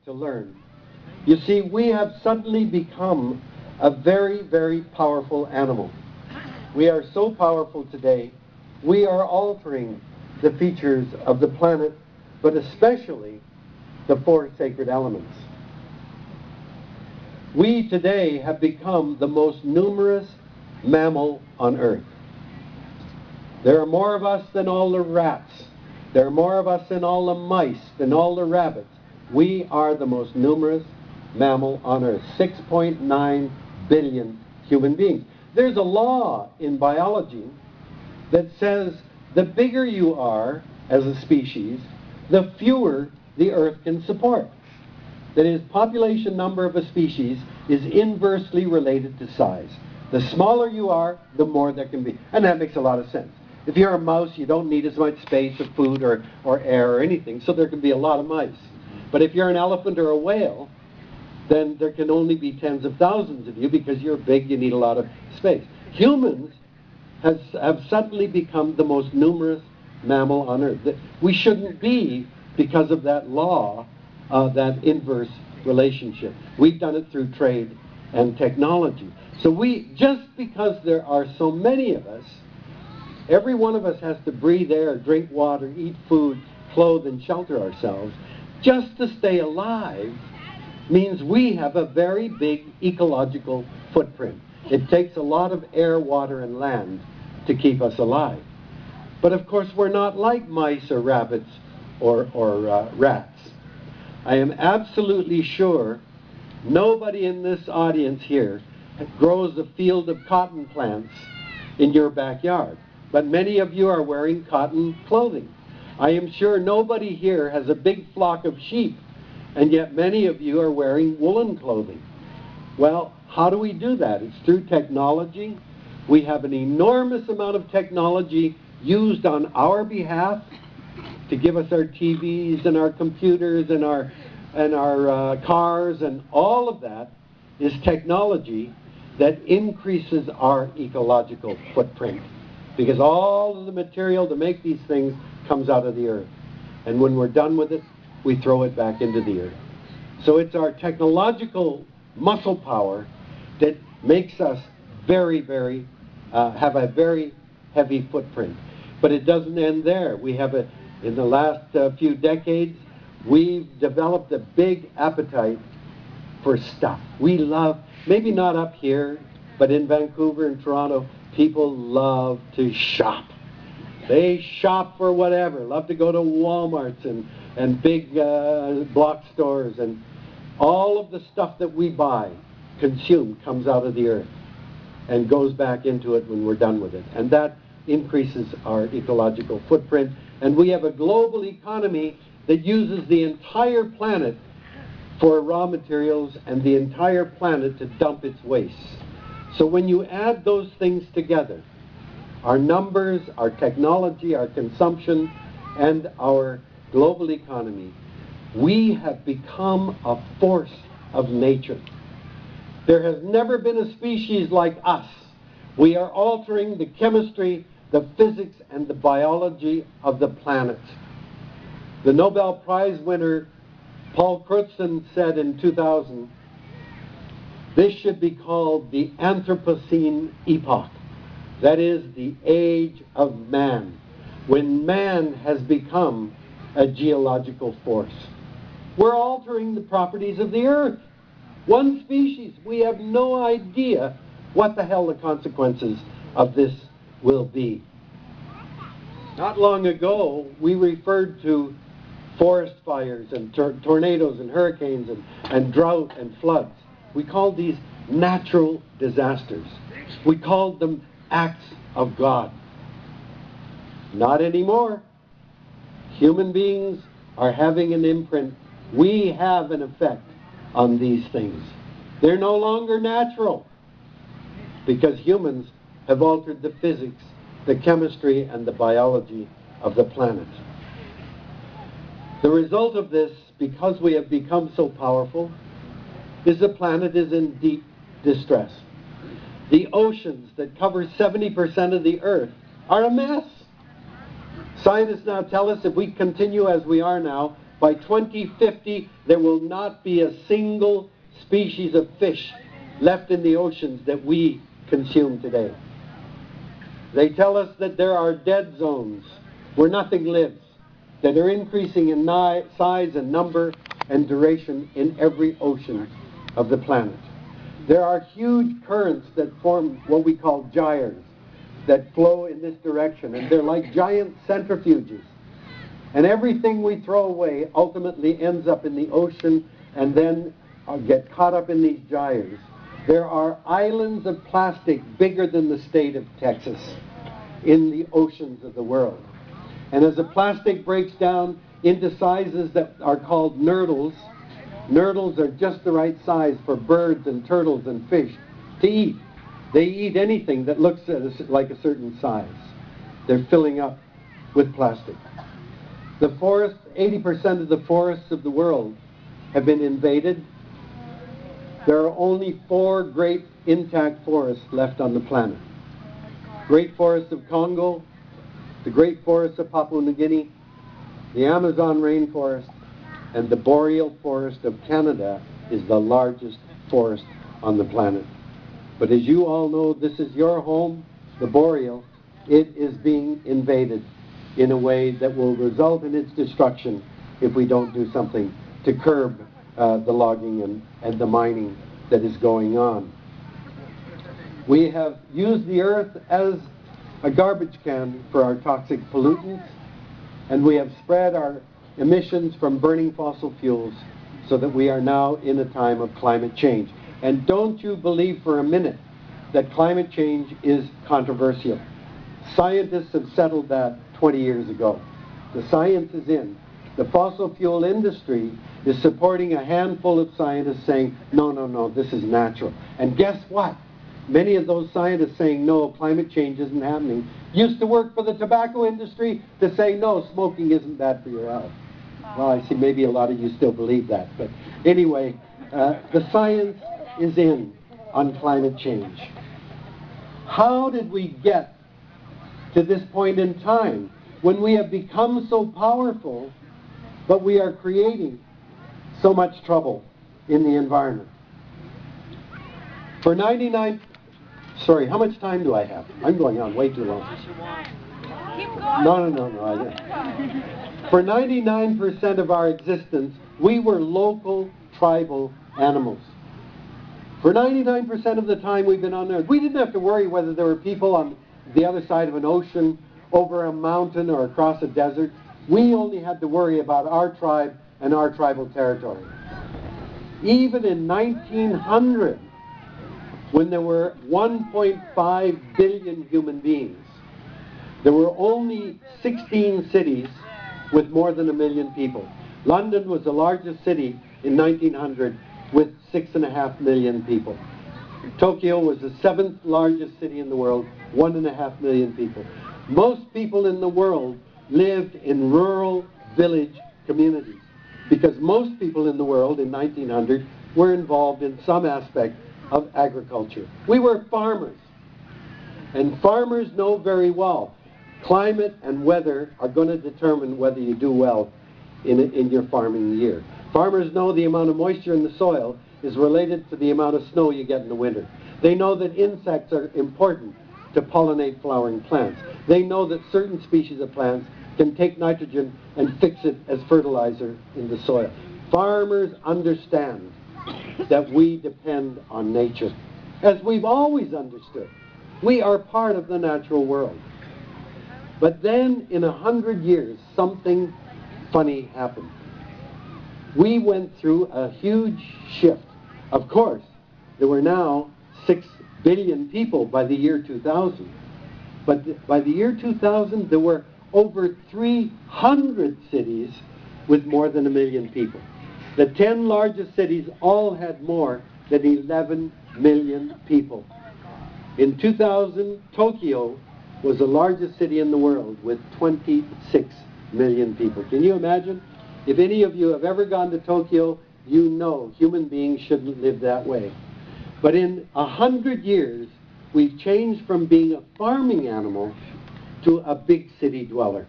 to learn. You see, we have suddenly become a very, very powerful animal. We are so powerful today, we are altering the features of the planet, but especially the four sacred elements. We today have become the most numerous mammal on Earth. There are more of us than all the rats. There are more of us than all the mice, than all the rabbits. We are the most numerous mammal on Earth. 6.9 billion human beings. There's a law in biology that says the bigger you are as a species, the fewer the Earth can support. That is, population number of a species is inversely related to size. The smaller you are, the more there can be. And that makes a lot of sense. If you're a mouse, you don't need as much space or food or air or anything, so there can be a lot of mice. But if you're an elephant or a whale, then there can only be tens of thousands of you because you're big, you need a lot of space. Humans have suddenly become the most numerous mammal on Earth. We shouldn't be because of that law, that inverse relationship. We've done it through trade and technology. So just because there are so many of us, every one of us has to breathe air, drink water, eat food, clothe and shelter ourselves. Just to stay alive means we have a very big ecological footprint. It takes a lot of air, water, and land to keep us alive. But of course, we're not like mice or rabbits or rats. I am absolutely sure nobody in this audience here grows a field of cotton plants in your backyard. But many of you are wearing cotton clothing. I am sure nobody here has a big flock of sheep, and yet many of you are wearing woolen clothing. Well, how do we do that? It's through technology. We have an enormous amount of technology used on our behalf to give us our TVs and our computers and our cars, and all of that is technology that increases our ecological footprint, because all of the material to make these things comes out of the earth, and when we're done with it, we throw it back into the earth. So it's our technological muscle power that makes us very, very have a very heavy footprint. But it doesn't end there. We have in the last few decades, we've developed a big appetite for stuff. We love, maybe not up here, but in Vancouver and Toronto, people love to shop. They shop for whatever, love to go to Walmarts and big block stores, and all of the stuff that we buy, consume, comes out of the earth and goes back into it when we're done with it. And that increases our ecological footprint. And we have a global economy that uses the entire planet for raw materials and the entire planet to dump its waste. So when you add those things together, our numbers, our technology, our consumption, and our global economy, we have become a force of nature. There has never been a species like us. We are altering the chemistry, the physics, and the biology of the planet. The Nobel Prize winner Paul Crutzen said in 2000, this should be called the Anthropocene epoch. That is the age of man, when man has become a geological force. We're altering the properties of the earth. One species, we have no idea what the hell the consequences of this will be. Not long ago, we referred to forest fires and tornadoes and hurricanes and drought and floods. We called these natural disasters. We called them acts of God. Not anymore. Human beings are having an imprint. We have an effect on these things. They're no longer natural because humans have altered the physics, the chemistry, and the biology of the planet. The result of this, because we have become so powerful, is the planet is in deep distress. The oceans that cover 70% of the earth are a mess. Scientists now tell us if we continue as we are now, By 2050, there will not be a single species of fish left in the oceans that we consume today. They tell us that there are dead zones where nothing lives, that are increasing in size and number and duration in every ocean of the planet. There are huge currents that form what we call gyres that flow in this direction, and they're like giant centrifuges. And everything we throw away ultimately ends up in the ocean and then get caught up in these gyres. There are islands of plastic bigger than the state of Texas in the oceans of the world. And as the plastic breaks down into sizes that are called nurdles, nurdles are just the right size for birds and turtles and fish to eat. They eat anything that looks like a certain size. They're filling up with plastic. The forests, 80% of the forests of the world have been invaded. There are only 4 great intact forests left on the planet. Great Forest of Congo, the Great Forest of Papua New Guinea, the Amazon rainforest, and the boreal forest of Canada is the largest forest on the planet. But as you all know, this is your home, the boreal. It is being invaded in a way that will result in its destruction if we don't do something to curb the logging and the mining that is going on. We have used the earth as a garbage can for our toxic pollutants, and we have spread our emissions from burning fossil fuels so that we are now in a time of climate change. And don't you believe for a minute that climate change is controversial. Scientists have settled that 20 years ago. The science is in. The fossil fuel industry is supporting a handful of scientists saying, no, no, no, this is natural. And guess what? Many of those scientists saying, no, climate change isn't happening, used to work for the tobacco industry to say, no, smoking isn't bad for your health. Well, I see maybe a lot of you still believe that. But anyway, the science is in on climate change. How did we get to this point in time when we have become so powerful, but we are creating so much trouble in the environment? For 99, sorry, how much time do I have? I'm going on way too long. No. For 99% of our existence, we were local tribal animals. For 99% of the time we've been on Earth, we didn't have to worry whether there were people on the other side of an ocean, over a mountain, or across a desert. We only had to worry about our tribe and our tribal territory. Even in 1900, when there were 1.5 billion human beings, there were only 16 cities with more than 1 million people. London was the largest city in 1900 with 6.5 million people. Tokyo was the 7th largest city in the world, 1.5 million people. Most people in the world lived in rural village communities because most people in the world in 1900 were involved in some aspect of agriculture. We were farmers, and farmers know very well climate and weather are going to determine whether you do well in your farming year. Farmers know the amount of moisture in the soil is related to the amount of snow you get in the winter. They know that insects are important to pollinate flowering plants. They know that certain species of plants can take nitrogen and fix it as fertilizer in the soil. Farmers understand that we depend on nature, as we've always understood. We are part of the natural world. But then, in 100 years, something funny happened. We went through a huge shift. Of course, there were now 6 billion people by the year 2000. But by the year 2000, there were over 300 cities with more than 1 million people. The 10 largest cities all had more than 11 million people. In 2000, Tokyo was the largest city in the world with 26 million people. Can you imagine? If any of you have ever gone to Tokyo, you know human beings shouldn't live that way. But in 100 years, we've changed from being a farming animal to a big city dweller.